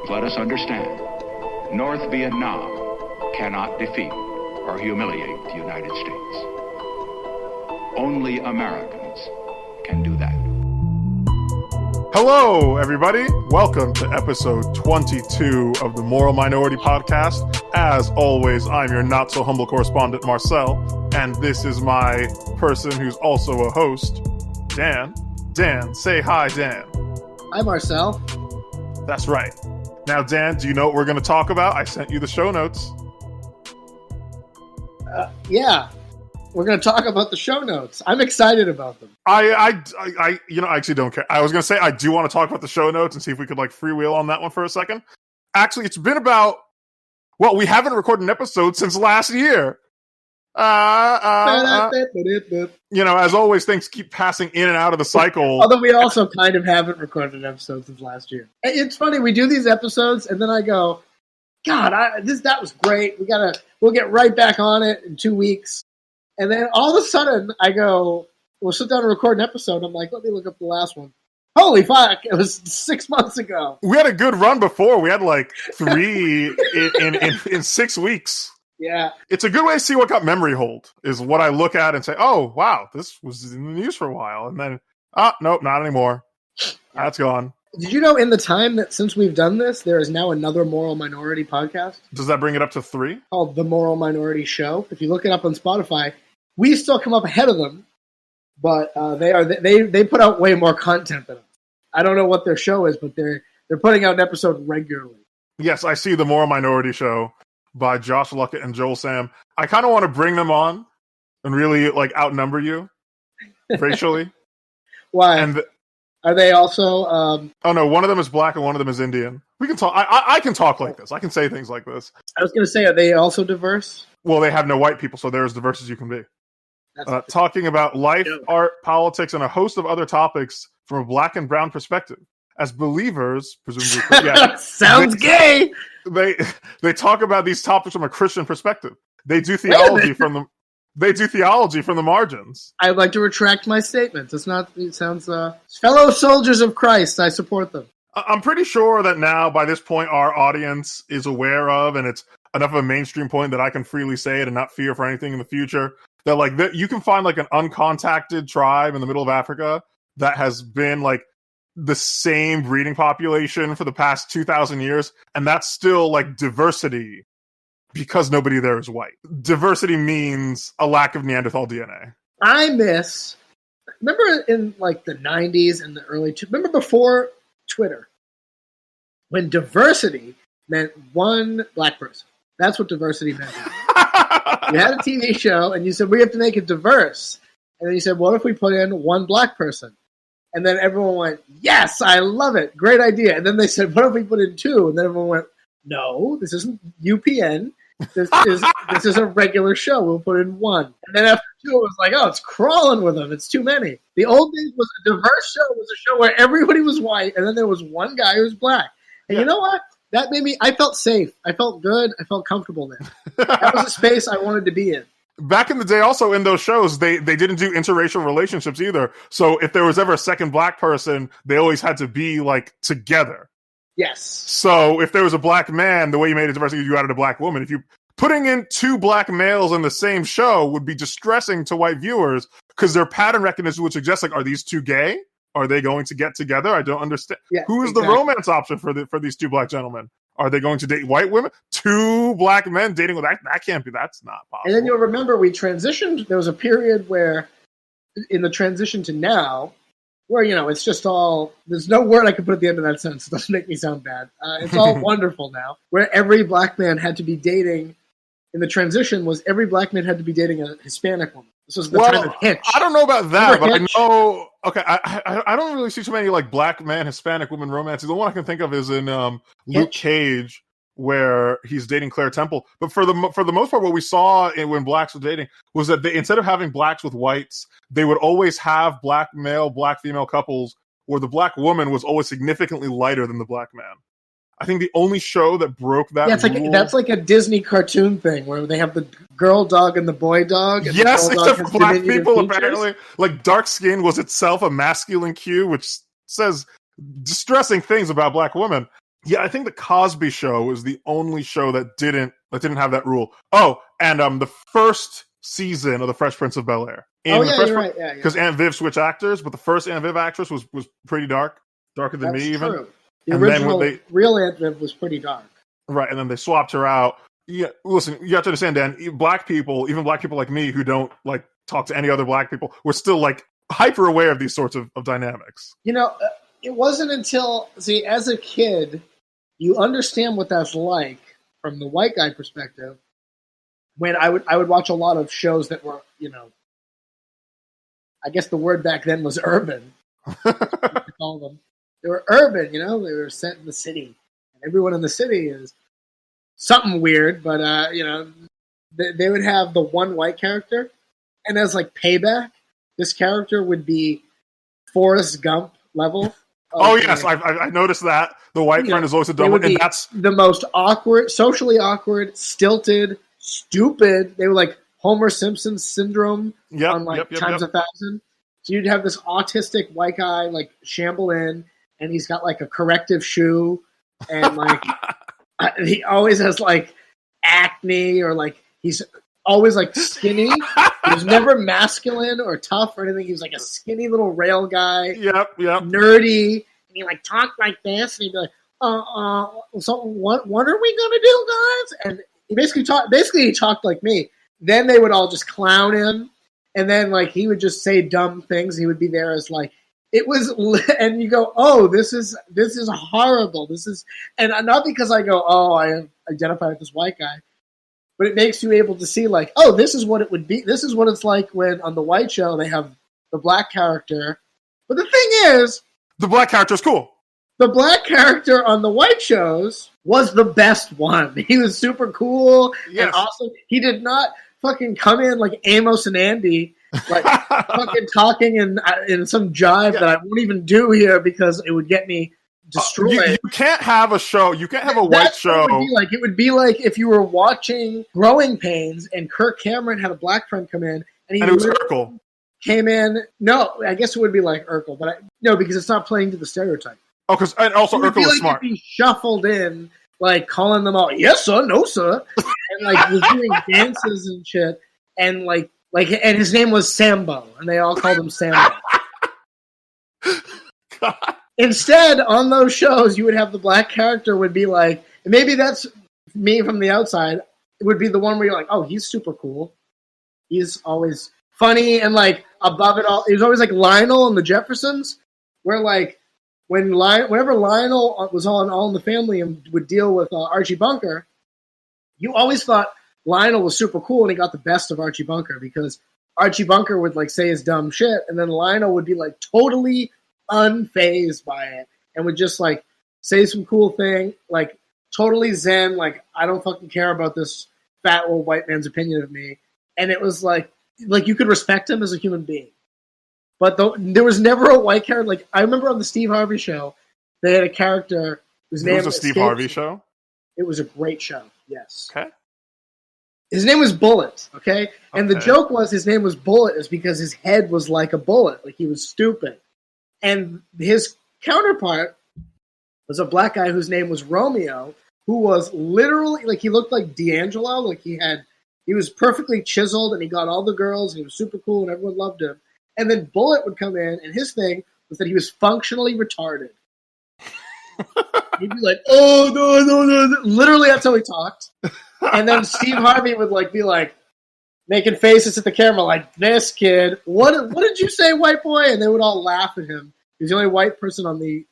let us understand, North Vietnam cannot defeat or humiliate the United States. Only Americans can do that. Hello, everybody. Welcome to episode 22 of the Moral Minority Podcast. As always, I'm your not-so-humble correspondent, Marcel, and this is my person who's also a host, Dan. Dan, say hi, Dan. Hi, Marcel. That's right. Now, Dan, do you know what we're going to talk about? I sent you the show notes. Yeah, we're going to talk about the show notes. I'm excited about them. I actually don't care. I was going to say I do want to talk about the show notes and see if we could freewheel on that one for a second. Actually, it's been about, we haven't recorded an episode since last year. As always, things keep passing in and out of the cycle. Although we also kind of haven't recorded an episode since last year. It's funny, we do these episodes and then I go, God, that was great. We'll get right back on it in 2 weeks. And then all of a sudden I go, we'll sit down and record an episode. I'm like, let me look up the last one. Holy fuck, it was 6 months ago. We had a good run before. We had 3 in 6 weeks. Yeah. It's a good way to see what got memory hold, is what I look at and say, oh, wow, this was in the news for a while. And then, nope, not anymore. That's gone. Did you know in the time that since we've done this, there is now another Moral Minority podcast? Does that bring it up to 3? Called The Moral Minority Show. If you look it up on Spotify, we still come up ahead of them, but they put out way more content than us. I don't know what their show is, but they're putting out an episode regularly. Yes, I see The Moral Minority Show by Josh Luckett and Joel Sam. I kind of want to bring them on and really outnumber you racially. Why? And are they also? Oh no, one of them is black and one of them is Indian. We can talk. I can talk like this. I can say things like this. I was going to say, are they also diverse? Well, they have no white people, so they're as diverse as you can be. Talking about life, art, politics, and a host of other topics from a black and brown perspective. As believers, presumably, sounds gay. They talk about these topics from a Christian perspective. They do theology from the margins. I'd like to retract my statement. It sounds fellow soldiers of Christ. I support them. I'm pretty sure that now, by this point, our audience is aware of, and it's enough of a mainstream point that I can freely say it and not fear for anything in the future. That you can find an uncontacted tribe in the middle of Africa that has been the same breeding population for the past 2,000 years, and that's still diversity because nobody there is white. Diversity means a lack of Neanderthal DNA. Remember in the 90s and the early remember before Twitter, when diversity meant one black person. That's what diversity meant. You had a TV show and you said, we have to make it diverse. And then you said, what if we put in one black person? And then everyone went, yes, I love it. Great idea. And then they said, what if we put in 2? And then everyone went, no, this isn't UPN. This is a regular show. We'll put in 1. And then after 2, it was it's crawling with them. It's too many. The old days was a diverse show. It was a show where everybody was white, and then there was one guy who was black. And You know what? That made me, I felt safe. I felt good. I felt comfortable there. That was a space I wanted to be in. Back in the day, also in those shows, they didn't do interracial relationships either. So if there was ever a second black person, they always had to be together. Yes. So if there was a black man, the way you made it diverse, you added a black woman. If you putting in 2 black males in the same show would be distressing to white viewers because their pattern recognition would suggest are these 2 gay? Are they going to get together? I don't understand. Yeah, Who is the romance option for these 2 black gentlemen? Are they going to date white women? 2 black men dating that can't be. That's not possible. And then you'll remember we transitioned. There was a period where, in the transition to now, where it's just all. There's no word I could put at the end of that sentence. It doesn't make me sound bad. It's all wonderful now. Where every black man had to be dating. In the transition, was every black man had to be dating a Hispanic woman. This was the time of Hitch. I don't know about that, but Hitch? I know. Okay, I don't really see too many black man Hispanic woman romances. The one I can think of is in Luke Cage, where he's dating Claire Temple. But for the most part, what we saw when blacks were dating was that they, instead of having blacks with whites, they would always have black male, black female couples where the black woman was always significantly lighter than the black man. I think the only show that broke that rule... that's like a Disney cartoon thing where they have the girl dog and the boy dog. And yes, except for black people, apparently. Dark skin was itself a masculine cue, which says distressing things about black women. Yeah, I think the Cosby Show was the only show that didn't have that rule. Oh, and the first season of The Fresh Prince of Bel-Air. Oh yeah, you're right. Yeah, because Aunt Viv switched actors, but the first Aunt Viv actress was pretty darker than me even. True. The And original then real Aunt Viv was pretty dark. Right, and then they swapped her out. Yeah, listen, you have to understand, Dan. Black people, even black people like me, who don't like talk to any other black people, we're still like hyper aware of these sorts of dynamics. You know, it wasn't until as a kid, you understand what that's like from the white guy perspective. When I would watch a lot of shows that were, I guess the word back then was urban. Call them. They were urban, they were set in the city. And everyone in the city is something weird, but, they would have the one white character. And as like payback, this character would be Forrest Gump level. Oh, yes, I noticed that. The white friend is always a double, and that's the most awkward, socially awkward, stilted, stupid. They were like Homer Simpson syndrome on times 1,000. So you'd have this autistic white guy like shamble in, and he's got like a corrective shoe, and like he always has like acne, or like he's always like skinny. He was never masculine or tough or anything. He was like a skinny little rail guy. Yep. Nerdy, and he like talked like this, and he'd be like, so what are we gonna do, guys? And he basically talked like me. Then they would all just clown him, and then like he would just say dumb things. He would be there as like it was, and you go, oh, this is horrible. This is, and not because I go, oh, I identify with this white guy, but it makes you able to see like, oh, this is what it would be. This is what it's like when on the white show they have the black character. But the thing is, the black character is cool. The black character on the white shows was the best one. He was super cool and awesome. He did not fucking come in like Amos and Andy, like fucking talking in some jive that I won't even do here because it would get me destroyed. You can't have a show. You can't have a white show. It would be like if you were watching Growing Pains and Kirk Cameron had a black friend come in and it was Urkel. Came in. No, I guess it would be like Urkel, but no, because it's not playing to the stereotype. Oh, and also Urkel was smart. He shuffled in, like calling them all, yes sir, no sir, and like was doing dances and shit, and like, and his name was Sambo, and they all called him Sambo. God. Instead, on those shows, you would have the black character would be like, and maybe that's me from the outside. It would be the one where you're like, oh, he's super cool. He's always funny and like above it all. He was always like Lionel and the Jeffersons, where like. Whenever Lionel was on All in the Family and would deal with Archie Bunker, you always thought Lionel was super cool and he got the best of Archie Bunker because Archie Bunker would like say his dumb shit and then Lionel would be like totally unfazed by it and would just like say some cool thing, like totally zen, like I don't fucking care about this fat old white man's opinion of me. And it was like you could respect him as a human being. But there was never a white character. Like I remember on the Steve Harvey show, they had a character whose name was a Steve Harvey show. It was a great show. Yes. Okay. His name was Bullet. Okay, and the joke was his name was Bullet is because his head was like a bullet, like he was stupid, and his counterpart was a black guy whose name was Romeo, who was literally like he looked like D'Angelo, like he was perfectly chiseled and he got all the girls and he was super cool and everyone loved him. And then Bullet would come in, and his thing was that he was functionally retarded. He'd be like, "Oh no!" Literally, that's how he talked. And then Steve Harvey would like be like making faces at the camera, like this kid. What did you say, white boy? And they would all laugh at him. He was the only white person on the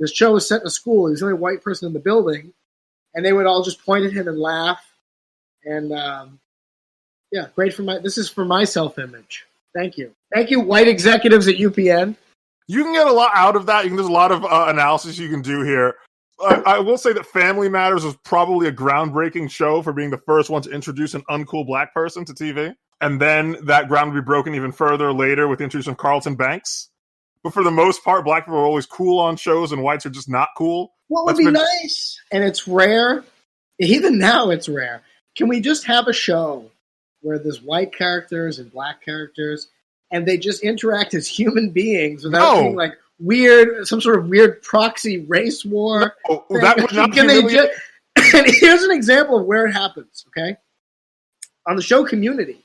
show was set in a school. He was the only white person in the building, and they would all just point at him and laugh. And great this is for my self-image. Thank you, white executives at UPN. You can get a lot out of that. There's a lot of analysis you can do here. I will say that Family Matters was probably a groundbreaking show for being the first one to introduce an uncool black person to TV. And then that ground would be broken even further later with the introduction of Carlton Banks. But for the most part, black people are always cool on shows and whites are just not cool. What would be nice, and it's rare, even now it's rare, can we just have a show where there's white characters and black characters, and they just interact as human beings without being like some sort of weird proxy race war. No, that would not be and here's an example of where it happens, okay? On the show Community,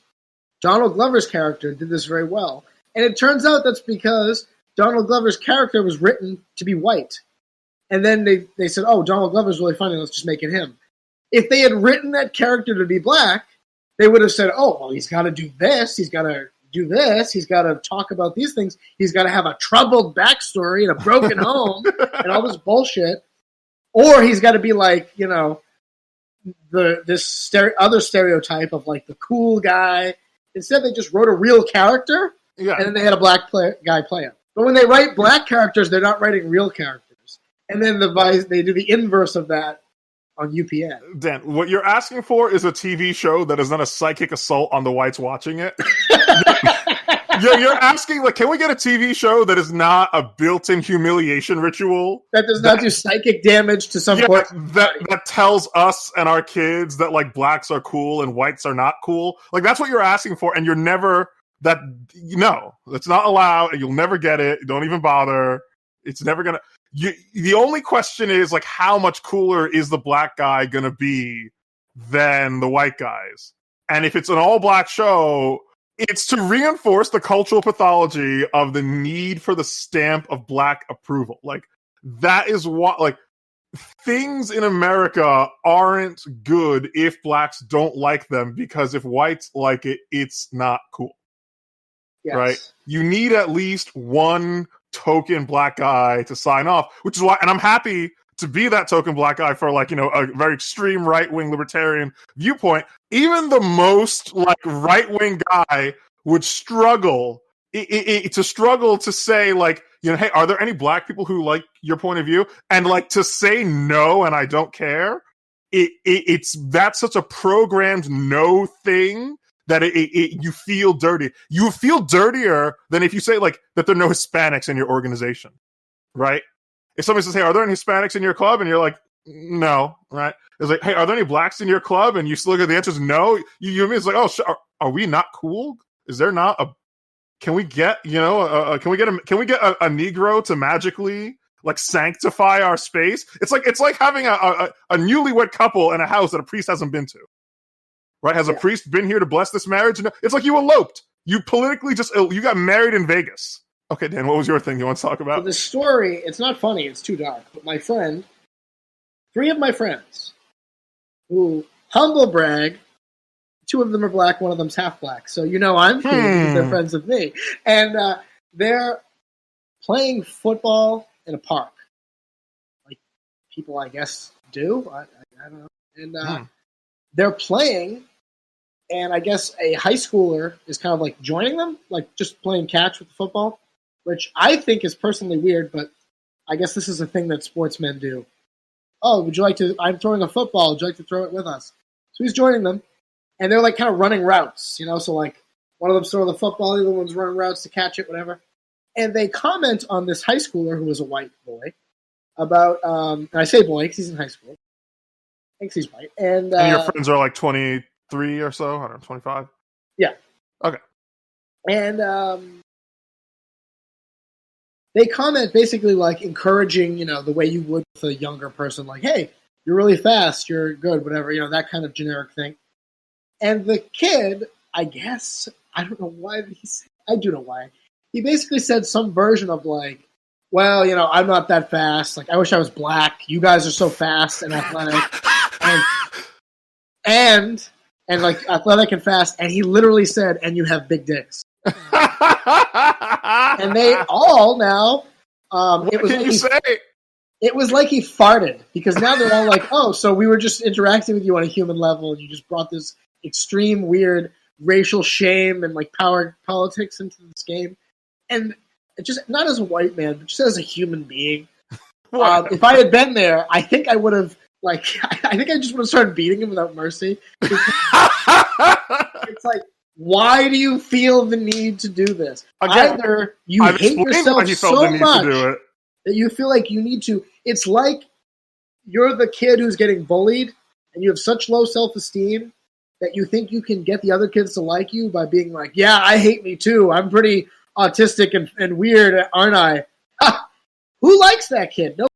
Donald Glover's character did this very well. And it turns out that's because Donald Glover's character was written to be white. And then they said, oh, Donald Glover's really funny, let's just make it him. If they had written that character to be black, they would have said, oh, well, he's got to do this, he's got to do this, he's got to talk about these things, he's got to have a troubled backstory and a broken home and all this bullshit. Or he's got to be like, you know, this other stereotype of like the cool guy. Instead, they just wrote a real character, and then they had a black guy play him. But when they write black characters, they're not writing real characters. And then they do the inverse of that on UPN. Dan, what you're asking for is a TV show that is not a psychic assault on the whites watching it. You're asking, like, can we get a TV show that is not a built-in humiliation ritual? That does not do psychic damage to some point. That tells us and our kids that, like, blacks are cool and whites are not cool. Like, that's what you're asking for, and you're never... No, it's not allowed, and you'll never get it. Don't even bother. It's never gonna... the only question is, like, how much cooler is the black guy gonna be than the white guys? And if it's an all-black show... It's to reinforce the cultural pathology of the need for the stamp of black approval. Like, that is what, like, things in America aren't good if blacks don't like them, because if whites like it, it's not cool. Yes. Right? You need at least one token black guy to sign off, which is why, and I'm happy to be that token black guy for, like, you know, a very extreme right-wing libertarian viewpoint. Even the most, like, right-wing guy would struggle to say, like, you know, hey, are there any black people who like your point of view? And, like, to say no and I don't care, that's such a programmed no thing that you feel dirty. You feel dirtier than if you say, like, that there are no Hispanics in your organization, right? If somebody says, hey, are there any Hispanics in your club? And you're like, no, right? It's like, hey, are there any blacks in your club? And you still look at the answer is no. It's like, oh, are we not cool? Is there not a... Can we get, you know, can we get a Negro to magically, like, sanctify our space? It's like having a newlywed couple in a house that a priest hasn't been to, right? Has a priest been here to bless this marriage? No, it's like you eloped. You politically you got married in Vegas. Okay, Dan, what was your thing you want to talk about? So the story, it's not funny, it's too dark, but three of my friends, who humble brag, two of them are black, one of them's half black, so you know I'm cool because they're friends with me. And they're playing football in a park, like people, I guess, do. I don't know. And they're playing, and I guess a high schooler is kind of like joining them, like just playing catch with the football, which I think is personally weird, but I guess this is a thing that sportsmen do. Oh, would you like to... I'm throwing a football. Would you like to throw it with us? So he's joining them, and they're, like, kind of running routes, you know? So, like, one of them's throwing the football, the other one's running routes to catch it, whatever. And they comment on this high schooler, who is a white boy, about... and I say boy because he's in high school. Thinks he's white. And your friends are, like, 23 or so? I don't know, 25? Yeah. Okay. And... they comment basically like encouraging, you know, the way you would with a younger person, like, hey, you're really fast, you're good, whatever, you know, that kind of generic thing. And the kid, I guess, I don't know why I do know why. He basically said some version of like, well, you know, I'm not that fast. Like, I wish I was black. You guys are so fast and athletic. and like athletic and fast. And he literally said, and you have big dicks. And they all now, it was like he farted, because now they're all like, oh, so we were just interacting with you on a human level, and you just brought this extreme weird racial shame and like power politics into this game. And it just, not as a white man, but just as a human being. If I had been there, I think I would have, like, I think I just would have started beating him without mercy. It's like, why do you feel the need to do this? Again, either you hate yourself so much that you feel like you need to. It's like you're the kid who's getting bullied, and you have such low self-esteem that you think you can get the other kids to like you by being like, yeah, I hate me too. I'm pretty autistic and weird, aren't I? Who likes that kid? No